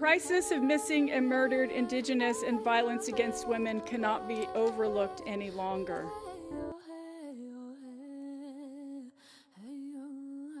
crisis of missing and murdered Indigenous and violence against women cannot be overlooked any longer.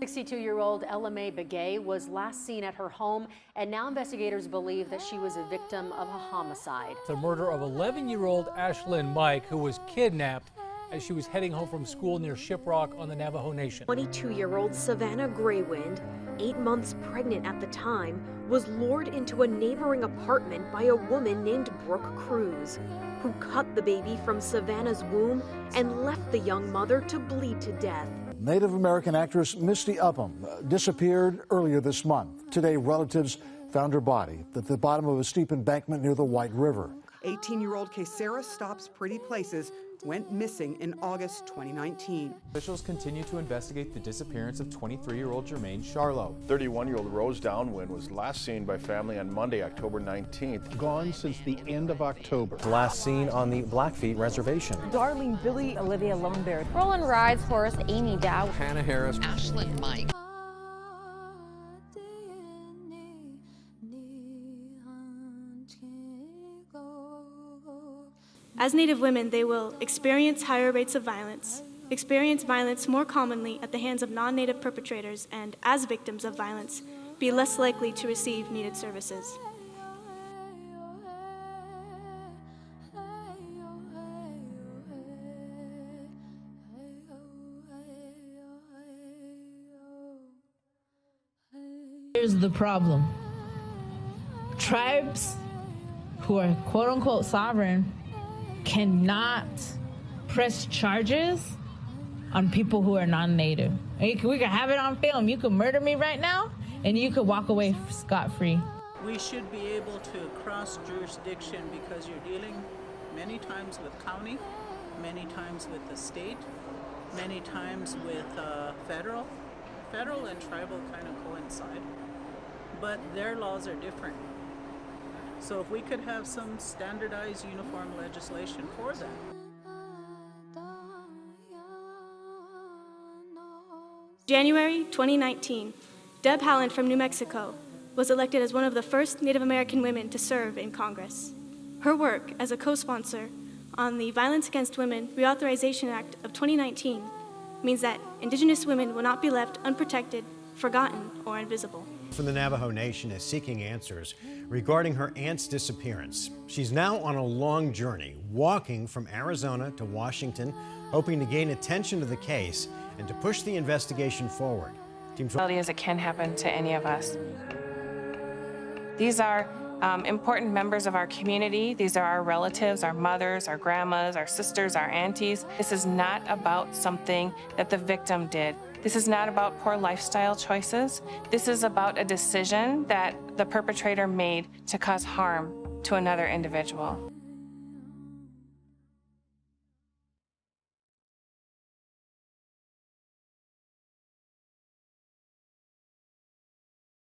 62-year-old Ella Mae Begay was last seen at her home, and now investigators believe that she was a victim of a homicide. The murder of 11-year-old Ashlyn Mike, who was kidnapped as she was heading home from school near Shiprock on the Navajo Nation. 22-year-old Savannah Graywind, 8 months pregnant at the time, was lured into a neighboring apartment by a woman named Brooke Cruz, who cut the baby from Savannah's womb and left the young mother to bleed to death. Native American actress Misty Upham disappeared earlier this month. Today, relatives found her body at the bottom of a steep embankment near the White River. 18-year-old Kaysara Stops Pretty Places went missing in August 2019. Officials continue to investigate the disappearance of 23-year-old Jermaine Charlo. 31-year-old Rose Downwind was last seen by family on Monday, October 19th. Gone since the end of October. Last seen on the Blackfeet Reservation. Darlene Billy, Olivia Loneberry. Roland Rides, Forrest, Amy Dow. Hannah Harris. Ashlyn Mike. As Native women, they will experience higher rates of violence, experience violence more commonly at the hands of non-Native perpetrators, and as victims of violence, be less likely to receive needed services. Here's the problem. Tribes who are quote-unquote sovereign cannot press charges on people who are non-Native. We could have it on film. You could murder me right now, and you could walk away scot-free. We should be able to cross jurisdiction because you're dealing many times with county, many times with the state, many times with federal. Federal and tribal kind of coincide, but their laws are different. So if we could have some standardized, uniform legislation for that. January 2019, Deb Haaland from New Mexico was elected as one of the first Native American women to serve in Congress. Her work as a co-sponsor on the Violence Against Women Reauthorization Act of 2019 means that Indigenous women will not be left unprotected, forgotten, or invisible. From the Navajo Nation is seeking answers regarding her aunt's disappearance. She's now on a long journey, walking from Arizona to Washington, hoping to gain attention to the case and to push the investigation forward. Reality is it can happen to any of us. These are important members of our community. These are our relatives, our mothers, our grandmas, our sisters, our aunties. This is not about something that the victim did. This is not about poor lifestyle choices. This is about a decision that the perpetrator made to cause harm to another individual.